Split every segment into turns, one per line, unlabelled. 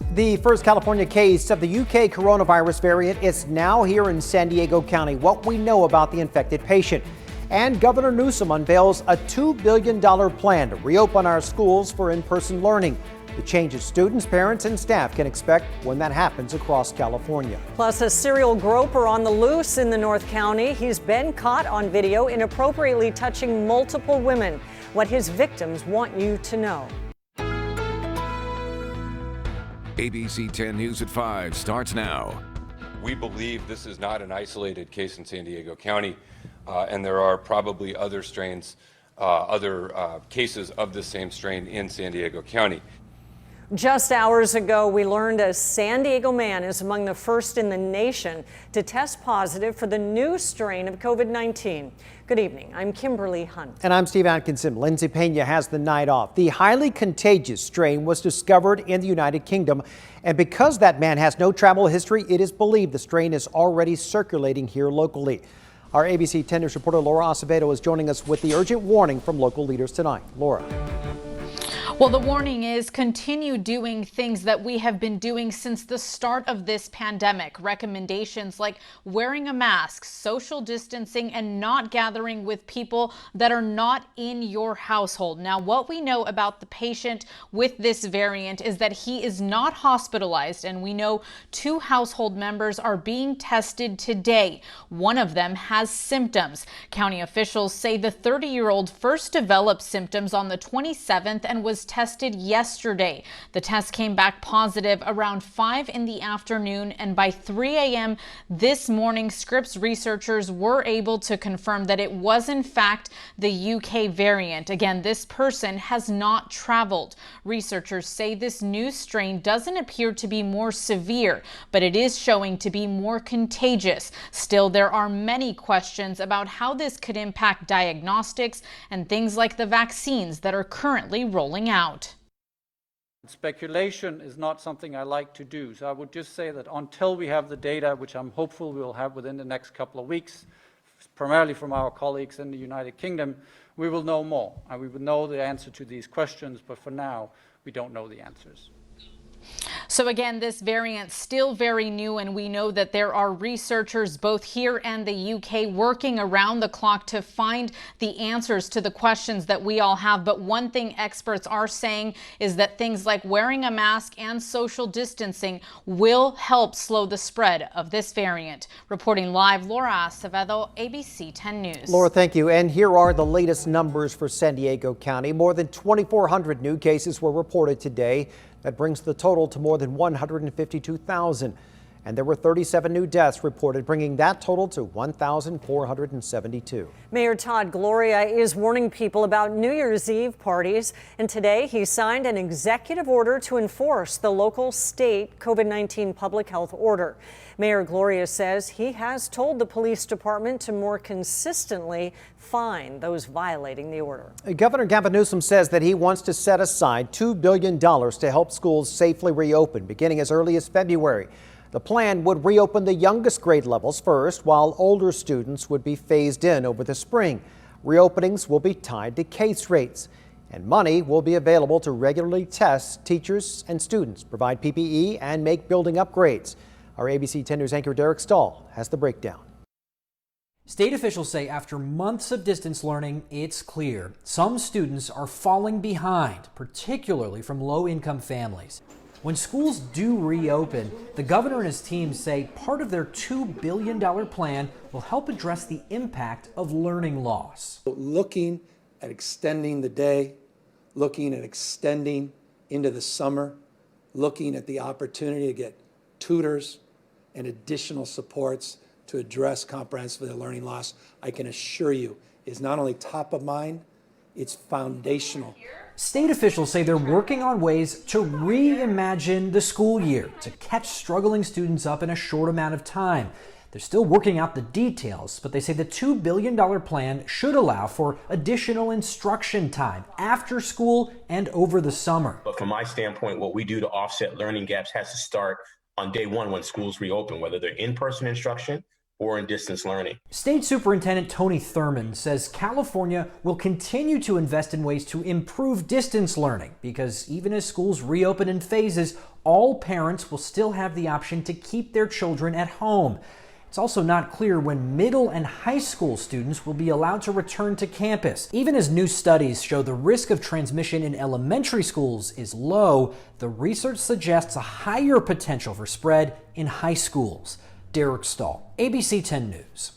The first California case of the UK coronavirus variant is now here in San Diego County. What we know about the infected patient. And Governor Newsom unveils a $2 billion plan to reopen our schools for in-person learning. The changes students, parents, and staff can expect when that happens across California.
Plus, a serial groper on the loose in the North County. He's been caught on video inappropriately touching multiple women. What his victims want you to know.
ABC 10 News at 5 starts now.
We believe this is not an isolated case in San Diego County, and there are probably other strains, other cases of the same strain in San Diego County.
Just hours ago, we learned a San Diego man is among the first in the nation to test positive for the new strain of COVID-19. Good evening. I'm Kimberly Hunt.
And I'm Steve Atkinson. Lindsay Pena has the night off. The highly contagious strain was discovered in the United Kingdom. And because that man has no travel history, it is believed the strain is already circulating here locally. Our ABC 10 News reporter Laura Acevedo is joining us with the urgent warning from local leaders tonight. Laura.
Well, the warning is continue doing things that we have been doing since the start of this pandemic. Recommendations like wearing a mask, social distancing, and not gathering with people that are not in your household. Now, what we know about the patient with this variant is that he is not hospitalized, and we know 2 household members are being tested today. One of them has symptoms. County officials say the 30-year-old first developed symptoms on the 27th and was tested yesterday. The test came back positive around 5 in the afternoon, and by 3 a.m. this morning, Scripps researchers were able to confirm that it was in fact the UK variant. Again, this person has not traveled. Researchers say this new strain doesn't appear to be more severe, but it is showing to be more contagious. Still, there are many questions about how this could impact diagnostics and things like the vaccines that are currently rolling out.
Speculation is not something I like to do, so I would just say that until we have the data, which I'm hopeful we'll have within the next couple of weeks, primarily from our colleagues in the United Kingdom, we will know more, and we will know the answer to these questions, but for now, we don't know the answers.
So again, this variant still very new, and we know that there are researchers both here and the UK working around the clock to find the answers to the questions that we all have. But one thing experts are saying is that things like wearing a mask and social distancing will help slow the spread of this variant. Reporting live, Laura Acevedo, ABC 10 News.
Laura, thank you. And here are the latest numbers for San Diego County. More than 2,400 new cases were reported today. That brings the total to more than 152,000. And there were 37 new deaths reported, bringing that total to 1,472.
Mayor Todd Gloria is warning people about New Year's Eve parties. And today he signed an executive order to enforce the local state COVID-19 public health order. Mayor Gloria says he has told the police department to more consistently fine those violating the order.
Governor Gavin Newsom says that he wants to set aside $2 billion to help schools safely reopen, beginning as early as February. The plan would reopen the youngest grade levels first, while older students would be phased in over the spring. Reopenings will be tied to case rates, and money will be available to regularly test teachers and students, provide PPE, and make building upgrades. Our ABC 10 News anchor Derek Stahl has the breakdown.
State officials say after months of distance learning, it's clear some students are falling behind, particularly from low-income families. When schools do reopen, the governor and his team say part of their $2 billion plan will help address the impact of learning loss.
Looking at extending the day, looking at extending into the summer, looking at the opportunity to get tutors and additional supports to address comprehensively the learning loss, I can assure you, is not only top of mind, it's foundational.
State officials say they're working on ways to reimagine the school year to catch struggling students up in a short amount of time. They're still working out the details, but they say the $2 billion plan should allow for additional instruction time after school and over the summer.
But from my standpoint, what we do to offset learning gaps has to start on day one when schools reopen, whether they're in-person instruction or in distance learning.
State Superintendent Tony Thurmond says California will continue to invest in ways to improve distance learning because even as schools reopen in phases, all parents will still have the option to keep their children at home. It's also not clear when middle and high school students will be allowed to return to campus. Even as new studies show the risk of transmission in elementary schools is low, the research suggests a higher potential for spread in high schools. Derek Stahl, ABC 10 News.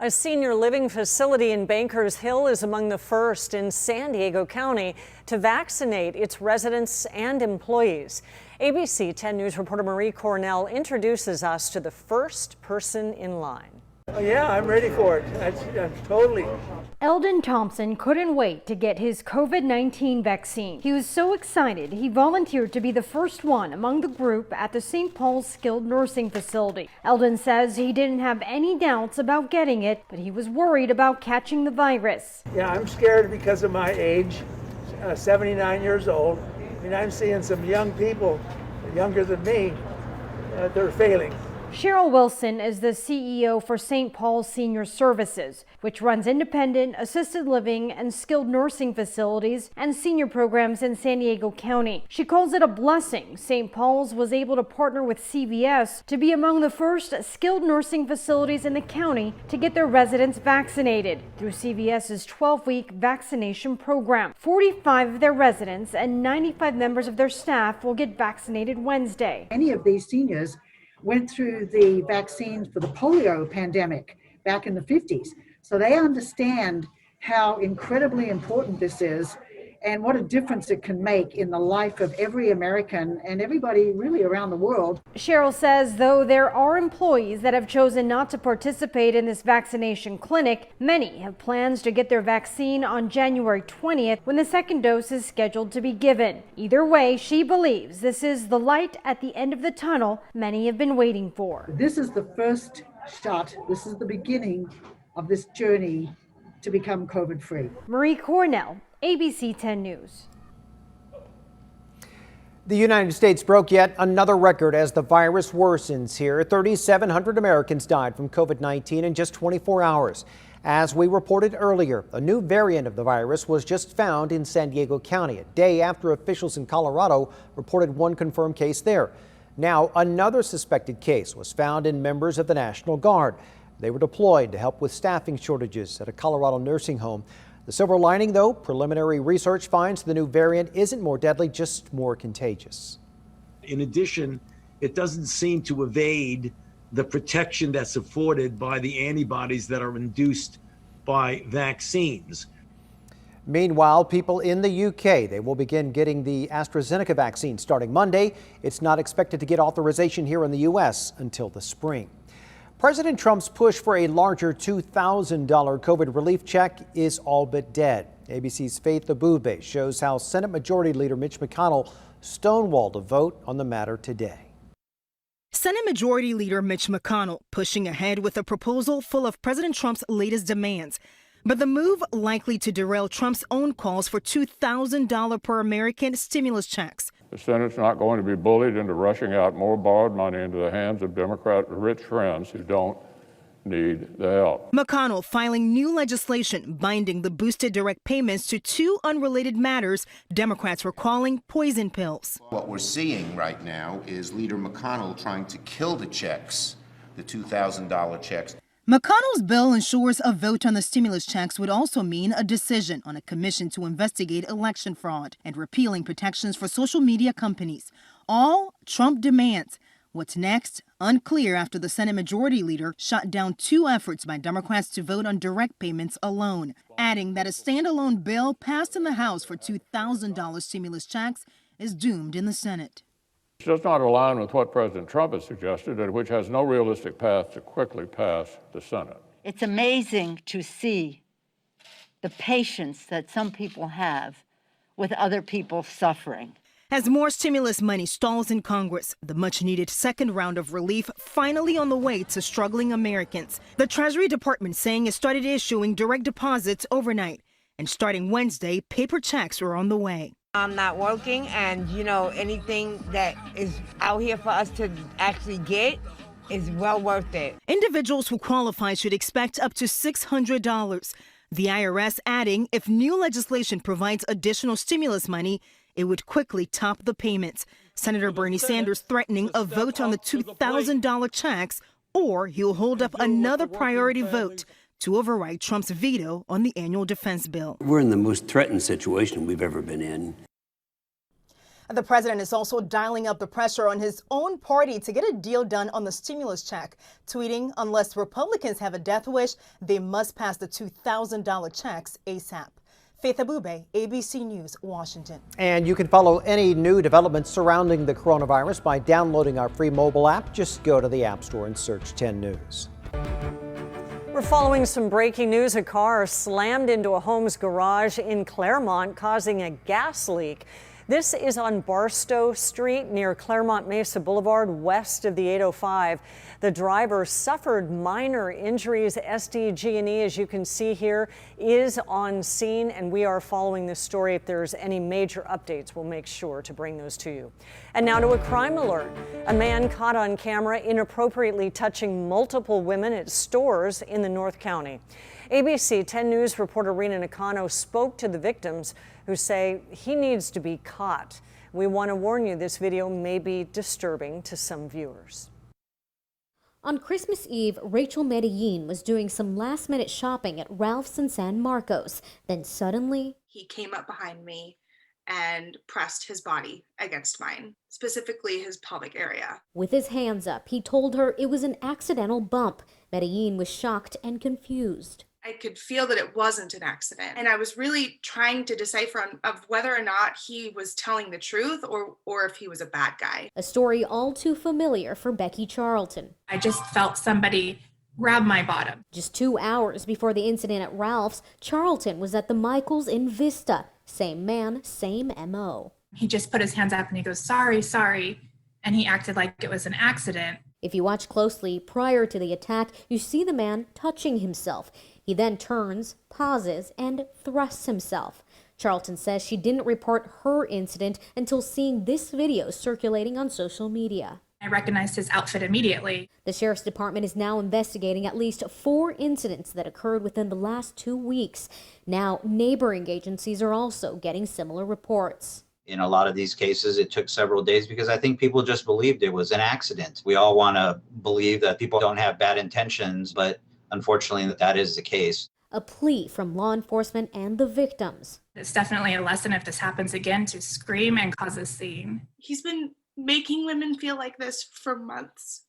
A senior living facility in Bankers Hill is among the first in San Diego County to vaccinate its residents and employees. ABC 10 News reporter Marie Cornell introduces us to the first person in line.
Oh, yeah, I'm ready for it. I'm totally.
Eldon Thompson couldn't wait to get his COVID-19 vaccine. He was so excited, he volunteered to be the first one among the group at the St. Paul's skilled nursing facility. Eldon says he didn't have any doubts about getting it, but he was worried about catching the virus.
Yeah, I'm scared because of my age, 79 years old. I mean, I'm seeing some young people, younger than me, they're failing.
Cheryl Wilson is the CEO for St. Paul's Senior Services, which runs independent, assisted living, and skilled nursing facilities and senior programs in San Diego County. She calls it a blessing St. Paul's was able to partner with CVS to be among the first skilled nursing facilities in the county to get their residents vaccinated through CVS's 12-week vaccination program. 45 of their residents and 95 members of their staff will get vaccinated Wednesday.
Many of these seniors went through the vaccines for the polio pandemic back in the 50s. So they understand how incredibly important this is and what a difference it can make in the life of every American and everybody really around the world.
Cheryl says though there are employees that have chosen not to participate in this vaccination clinic, many have plans to get their vaccine on January 20th when the second dose is scheduled to be given. Either way, she believes this is the light at the end of the tunnel many have been waiting for.
This is the first shot. This is the beginning of this journey to become COVID-free.
Marie Cornell, ABC 10 News.
The United States broke yet another record as the virus worsens here. 3,700 Americans died from COVID-19 in just 24 hours. As we reported earlier, a new variant of the virus was just found in San Diego County, a day after officials in Colorado reported one confirmed case there. Now, another suspected case was found in members of the National Guard. They were deployed to help with staffing shortages at a Colorado nursing home. The silver lining, though, preliminary research finds the new variant isn't more deadly, just more contagious.
In addition, it doesn't seem to evade the protection that's afforded by the antibodies that are induced by vaccines.
Meanwhile, people in the UK, they will begin getting the AstraZeneca vaccine starting Monday. It's not expected to get authorization here in the U.S. until the spring. President Trump's push for a larger $2,000 COVID relief check is all but dead. ABC's Faith Abube shows how Senate Majority Leader Mitch McConnell stonewalled a vote on the matter today.
Senate Majority Leader Mitch McConnell pushing ahead with a proposal full of President Trump's latest demands. But the move likely to derail Trump's own calls for $2,000 per American stimulus checks.
The Senate's not going to be bullied into rushing out more borrowed money into the hands of Democrat rich friends who don't need the help.
McConnell filing new legislation binding the boosted direct payments to two unrelated matters Democrats were calling poison pills.
What we're seeing right now is Leader McConnell trying to kill the checks, the $2,000 checks.
McConnell's bill ensures a vote on the stimulus checks would also mean a decision on a commission to investigate election fraud and repealing protections for social media companies. All Trump demands. What's next? Unclear after the Senate Majority Leader shot down two efforts by Democrats to vote on direct payments alone, adding that a standalone bill passed in the House for $2,000 stimulus checks is doomed in the Senate.
It does not align with what President Trump has suggested, and which has no realistic path to quickly pass the Senate.
It's amazing to see the patience that some people have with other people suffering.
As more stimulus money stalls in Congress, the much-needed second round of relief finally on the way to struggling Americans. The Treasury Department saying it started issuing direct deposits overnight, and starting Wednesday, paper checks are on the way.
I'm not working, and anything that is out here for us to actually get, It's well worth it.
Individuals who qualify should expect up to $600. The IRS adding if new legislation provides additional stimulus money, it would quickly top the payments. Senator Bernie Sanders threatening a vote on the $2,000 checks, or he'll hold up another priority vote to override Trump's veto on the annual defense bill.
We're in the most threatened situation we've ever been in.
The president is also dialing up the pressure on his own party to get a deal done on the stimulus check, tweeting, unless Republicans have a death wish, they must pass the $2,000 checks ASAP. Faith Abube, ABC News, Washington.
And you can follow any new developments surrounding the coronavirus by downloading our free mobile app. Just go to the App Store and search 10 News.
We're following some breaking news. A car slammed into a home's garage in Claremont, causing a gas leak. This is on Barstow Street near Claremont Mesa Boulevard, west of the 805. The driver suffered minor injuries. SDG&E, as you can see here, is on scene, and we are following this story. If there's any major updates, we'll make sure to bring those to you. And now to a crime alert. A man caught on camera inappropriately touching multiple women at stores in the North County. ABC 10 News reporter Rena Nakano spoke to the victims, who say he needs to be caught. We want to warn you, this video may be disturbing to some viewers.
On Christmas Eve, Rachel Medellin was doing some last-minute shopping at Ralph's in San Marcos. Then suddenly,
he came up behind me and pressed his body against mine, specifically his pelvic area.
With his hands up, he told her it was an accidental bump. Medellin was shocked and confused.
I could feel that it wasn't an accident. And I was really trying to decipher of whether or not he was telling the truth or if he was a bad guy.
A story all too familiar for Becky Charlton.
I just felt somebody grab my bottom.
Just 2 hours before the incident at Ralph's, Charlton was at the Michaels in Vista. Same man, same MO.
He just put his hands up and he goes, sorry, sorry. And he acted like it was an accident.
If you watch closely, prior to the attack, you see the man touching himself. He then turns, pauses, and thrusts himself. Charlton says she didn't report her incident until seeing this video circulating on social media.
I recognized his outfit immediately.
The sheriff's department is now investigating at least 4 incidents that occurred within the last 2 weeks. Now, neighboring agencies are also getting similar reports.
In a lot of these cases, it took several days because I think people just believed it was an accident. We all want to believe that people don't have bad intentions, but unfortunately, that is the case.
A plea from law enforcement and the victims.
It's definitely a lesson if this happens again to scream and cause a scene.
He's been making women feel like this for months.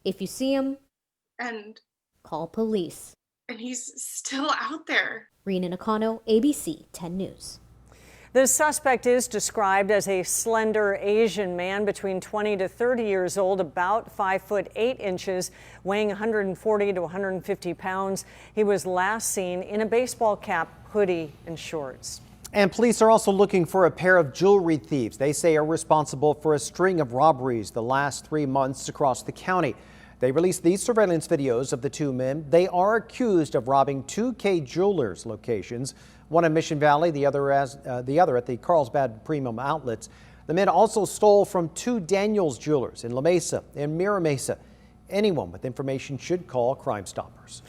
If you see him,
and
call police.
And he's still out there.
Rena Nakano, ABC 10 News.
The suspect is described as a slender Asian man between 20 to 30 years old, about 5 foot 8 inches, weighing 140 to 150 pounds. He was last seen in a baseball cap, hoodie, and shorts.
And police are also looking for a pair of jewelry thieves they say are responsible for a string of robberies the last 3 months across the county. They released these surveillance videos of the 2 men. They are accused of robbing 2 K Jewelers locations, one in Mission Valley, the other at the Carlsbad Premium Outlets. The men also stole from 2 Daniels Jewelers in La Mesa and Mira Mesa. Anyone with information should call Crime Stoppers.